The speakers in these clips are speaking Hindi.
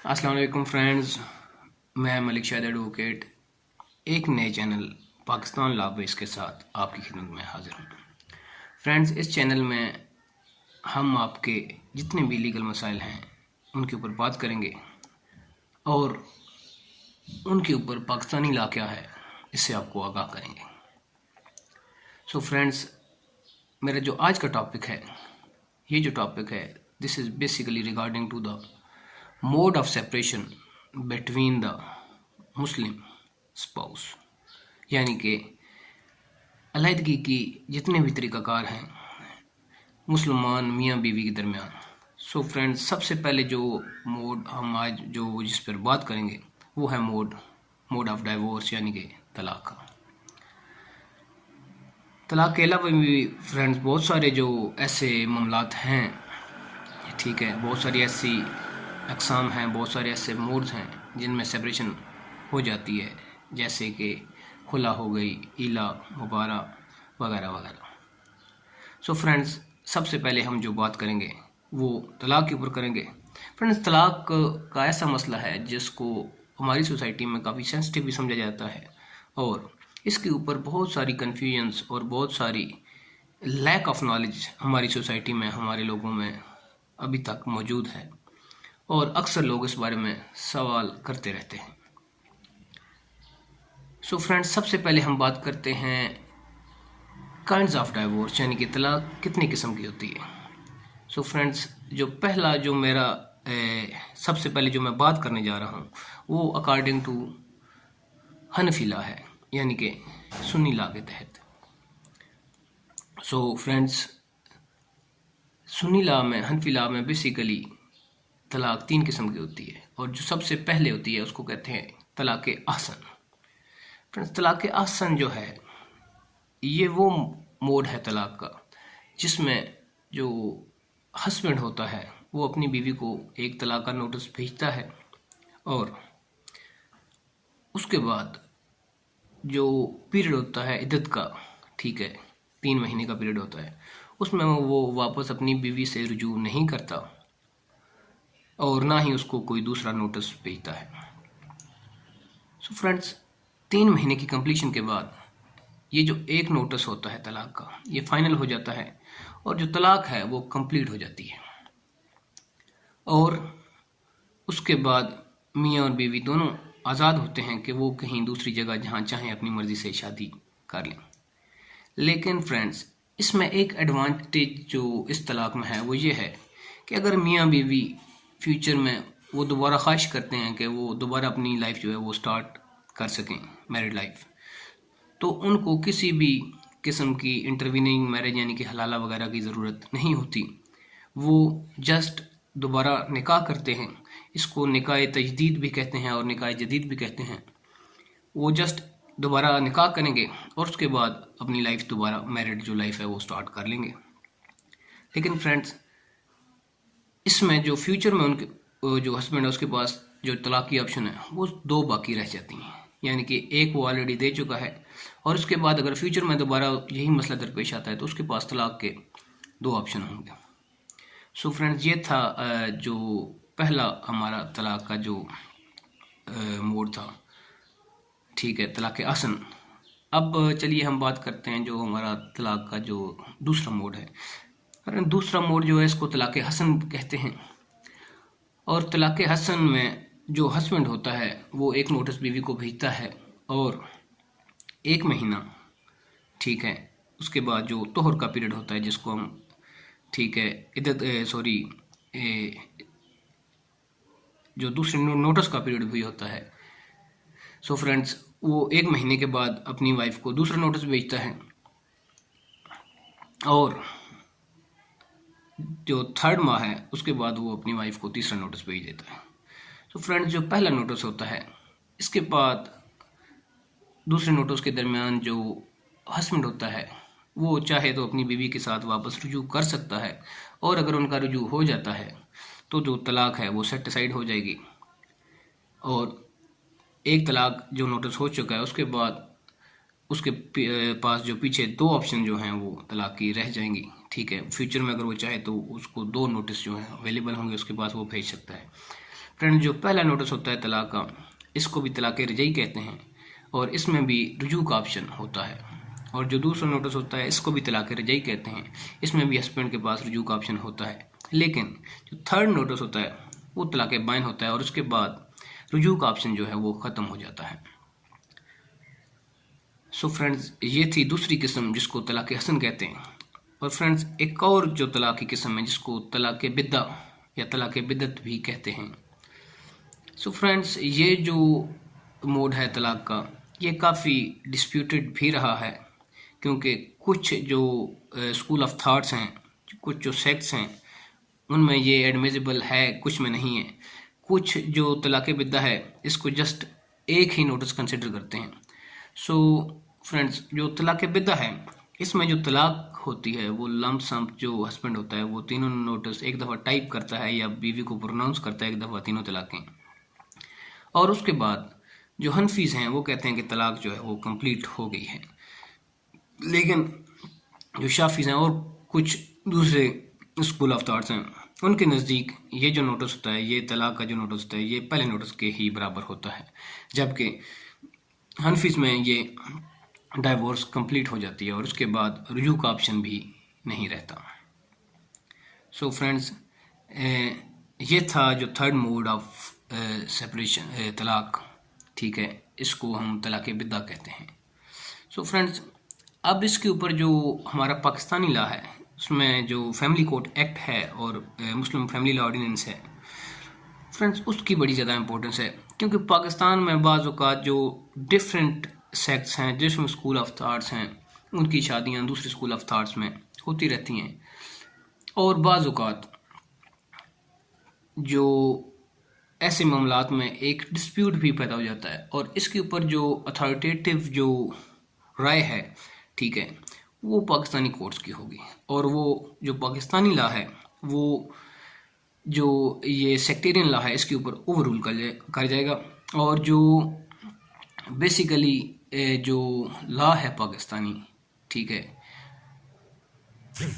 अस्सलाम वालेकुम फ्रेंड्स, मैं मलिक शाहिद एडवोकेट एक नए चैनल पाकिस्तान लॉ बेस के साथ आपकी खिदमत में हाजिर हूँ। फ्रेंड्स, इस चैनल में हम आपके जितने भी लीगल मसाइल हैं उनके ऊपर बात करेंगे और उनके ऊपर पाकिस्तानी लॉ क्या है इससे आपको आगाह करेंगे। सो फ्रेंड्स, मेरा जो आज का टॉपिक है, ये जो टॉपिक है, this is basically regarding to the mode of separation between the Muslim spouse, यानी कि अलहदगी की जितने भी तरीक़ाकार हैं मुसलमान मियाँ बीवी के दरमियान। सो फ्रेंड्स, सबसे पहले जो मोड हम आज जो जिस पर बात करेंगे वो है मोड ऑफ डाइवोर्स, यानी कि तलाक़ का। तलाक़ के अलावा भी फ्रेंड्स बहुत सारे जो ऐसे मामलात हैं, ठीक है, बहुत सारी ऐसी अक़साम हैं, बहुत सारे ऐसे मोड्स हैं जिनमें सेपरेशन हो जाती है, जैसे कि खुला हो गई, इला, मुबारा वगैरह वगैरह। सो फ्रेंड्स, सबसे पहले हम जो बात करेंगे वो तलाक़ के ऊपर करेंगे। फ्रेंड्स, तलाक़ का ऐसा मसला है जिसको हमारी सोसाइटी में काफ़ी सेंसिटिव भी समझा जाता है और इसके ऊपर बहुत सारी कन्फ्यूजन्स और बहुत सारी लैक ऑफ नॉलेज हमारी सोसाइटी में, हमारे लोगों में अभी तक मौजूद है और अक्सर लोग इस बारे में सवाल करते रहते हैं। सो फ्रेंड्स, सबसे पहले हम बात करते हैं काइंड्स ऑफ डाइवोर्स, यानी कि तलाक़ कितनी किस्म की होती है। सो फ्रेंड्स, जो पहला जो मेरा सबसे पहले जो मैं बात करने जा रहा हूँ वो अकॉर्डिंग टू हनफी लॉ है, यानी कि सुन्नी लॉ के तहत। सो फ्रेंड्स, सुन्नी लॉ में, हनफी लॉ में बेसिकली तलाक़ 3 किस्म की होती है और जो सबसे पहले होती है उसको कहते हैं तलाक़ अहसन। फ्रेंड्स, तलाक़ अहसन जो है ये वो मोड है तलाक़ का जिसमें जो हस्बैंड होता है वो अपनी बीवी को एक तलाक़ का नोटिस भेजता है और उसके बाद जो पीरियड होता है इद्दत का, ठीक है, 3 महीने का पीरियड होता है, उसमें वो वापस अपनी बीवी से रुजू नहीं करता और ना ही उसको कोई दूसरा नोटिस भेजता है। सो फ्रेंड्स, 3 महीने की कंप्लीशन के बाद ये जो एक नोटिस होता है तलाक़ का, ये फाइनल हो जाता है और जो तलाक़ है वो कंप्लीट हो जाती है और उसके बाद मियाँ और बीवी दोनों आज़ाद होते हैं कि वो कहीं दूसरी जगह जहाँ चाहें अपनी मर्ज़ी से शादी कर लें। लेकिन फ्रेंड्स, इसमें एक एडवांटेज जो इस तलाक़ में है वो ये है कि अगर मियाँ बीवी फ्यूचर में वो दोबारा ख्वाहिश करते हैं कि वो दोबारा अपनी लाइफ जो है वो स्टार्ट कर सकें, मैरिड लाइफ, तो उनको किसी भी किस्म की इंटरवीनिंग मैरिज यानी कि हलाला वगैरह की ज़रूरत नहीं होती। वो जस्ट दोबारा निकाह करते हैं, इसको निकाह तजदीद भी कहते हैं और निकाह जदीद भी कहते हैं। वो जस्ट दोबारा निकाह करेंगे और उसके बाद अपनी लाइफ दोबारा मैरिड जो लाइफ है वो स्टार्ट कर लेंगे। लेकिन फ्रेंड्स, इसमें जो फ्यूचर में उनके जो हस्बैंड है उसके पास जो तलाक़ की ऑप्शन है वो 2 बाकी रह जाती हैं, यानी कि एक वो ऑलरेडी दे चुका है और उसके बाद अगर फ्यूचर में दोबारा यही मसला दरपेश आता है तो उसके पास तलाक़ के 2 ऑप्शन होंगे। सो फ्रेंड्स, ये था जो पहला हमारा तलाक़ का जो मोड था, ठीक है, तलाक़ अहसन। अब चलिए हम बात करते हैं जो हमारा तलाक़ का जो दूसरा मोड है। दूसरा मोड जो है इसको तलाक़ हसन कहते हैं और तलाक़ हसन में जो हस्बैंड होता है वो एक नोटिस बीवी को भेजता है और 1 महीना, ठीक है, उसके बाद जो तोहर का पीरियड होता है जिसको हम, ठीक है, जो दूसरे नोटिस का पीरियड भी होता है। सो फ्रेंड्स, वो 1 महीने के बाद अपनी वाइफ को दूसरा नोटिस भेजता है और जो 3rd माह है उसके बाद वो अपनी वाइफ को तीसरा नोटिस भेज देता है। तो फ्रेंड्स, जो पहला नोटिस होता है इसके बाद दूसरे नोटिस के दरमियान जो हस्बैंड होता है वो चाहे तो अपनी बीवी के साथ वापस रुजू कर सकता है और अगर उनका रुजू हो जाता है तो जो तलाक़ है वो सेट असाइड हो जाएगी और एक तलाक़ जो नोटिस हो चुका है उसके बाद उसके पास जो पीछे 2 ऑप्शन जो हैं वो तलाक़ की रह जाएंगी, ठीक है। फ्यूचर में अगर वो चाहे तो उसको 2 नोटिस जो हैं अवेलेबल होंगे उसके पास, वो भेज सकता है। फ्रेंड जो पहला नोटिस होता है तलाक का, इसको भी तलाक रजाई कहते हैं और इसमें भी रुजू का ऑप्शन होता है। और जो दूसरा नोटिस होता है इसको भी तलाक रजाई कहते हैं, इसमें भी हस्बैंड के पास रुजू का ऑप्शन होता है। लेकिन जो थर्ड नोटिस होता है वो तलाक बाइन होता है और उसके बाद रुजू का ऑप्शन जो है वो ख़त्म हो जाता है। सो फ्रेंड्स ये थी दूसरी किस्म जिसको तलाक हसन कहते हैं। और फ्रेंड्स एक और जो तलाक की किस्म है जिसको तलाक बिद्दा या तलाक बिद्दत भी कहते हैं। सो फ्रेंड्स ये जो मोड है तलाक का, ये काफ़ी डिस्प्यूटेड भी रहा है, क्योंकि कुछ जो स्कूल ऑफ थाट्स हैं, कुछ जो सेक्ट्स हैं, उनमें ये एडमिसिबल है, कुछ में नहीं है। कुछ जो तलाक बिद्दा है इसको जस्ट एक ही नोटिस कंसिडर करते हैं। सो फ्रेंड्स जो तलाक बिद्दा है इसमें जो तलाक होती है वो लम्प सम जो हस्बैंड होता है वो तीनों नोटिस एक दफ़ा टाइप करता है या बीवी को प्रोनाउंस करता है एक दफ़ा तीनों तलाक़ें, और उसके बाद जो हनफीज़ हैं वो कहते हैं कि तलाक जो है वो कंप्लीट हो गई है। लेकिन जो शाफीज़ हैं और कुछ दूसरे स्कूल ऑफ थॉट्स हैं, उनके नज़दीक ये जो नोटिस होता है, ये तलाक का जो नोटिस होता है, ये पहले नोटिस के ही बराबर होता है, जबकि हनफीज़ में ये डाइवोर्स कंप्लीट हो जाती है और उसके बाद रुजू का ऑप्शन भी नहीं रहता। सो फ्रेंड्स ये था जो थर्ड मोड ऑफ सेपरेशन तलाक, ठीक है, इसको हम तलाक बिद्दा कहते हैं। सो फ्रेंड्स अब इसके ऊपर जो हमारा पाकिस्तानी लॉ है उसमें जो फैमिली कोर्ट एक्ट है और मुस्लिम फैमिली लॉ ऑर्डिनेंस है, फ्रेंड्स उसकी बड़ी ज़्यादा इंपॉर्टेंस है, क्योंकि पाकिस्तान में बाज़ औक़ात जो डिफरेंट सेक्ट्स हैं, डिफरेंट स्कूल ऑफ थाट्स हैं, उनकी शादियां दूसरे स्कूल ऑफ थाट्स में होती रहती हैं और बाज़ औक़ात जो ऐसे मामलात में एक डिस्प्यूट भी पैदा हो जाता है और इसके ऊपर जो अथॉरिटेटिव जो राय है, ठीक है, वो पाकिस्तानी कोर्ट्स की होगी और वो जो पाकिस्तानी लॉ है वो जो ये सेक्टेरियन लॉ है इसके ऊपर ओवर रूल कर जाएगा और जो बेसिकली जो लॉ है पाकिस्तानी, ठीक है,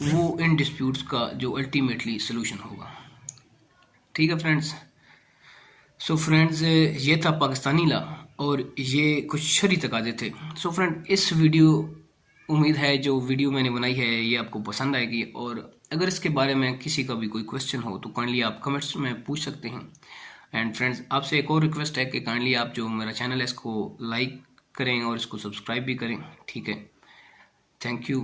वो इन डिस्प्यूट्स का जो अल्टीमेटली सलूशन होगा। ठीक है फ्रेंड्स। सो फ्रेंड्स ये था पाकिस्तानी लॉ और ये कुछ शरई तकाज़े थे। सो फ्रेंड इस वीडियो उम्मीद है जो वीडियो मैंने बनाई है ये आपको पसंद आएगी और अगर इसके बारे में किसी का भी कोई क्वेश्चन हो तो काइंडली आप कमेंट्स में पूछ सकते हैं। एंड फ्रेंड्स आपसे एक और रिक्वेस्ट है कि काइंडली आप जो मेरा चैनल है इसको लाइक करें और इसको सब्सक्राइब भी करें, ठीक है। Thank you.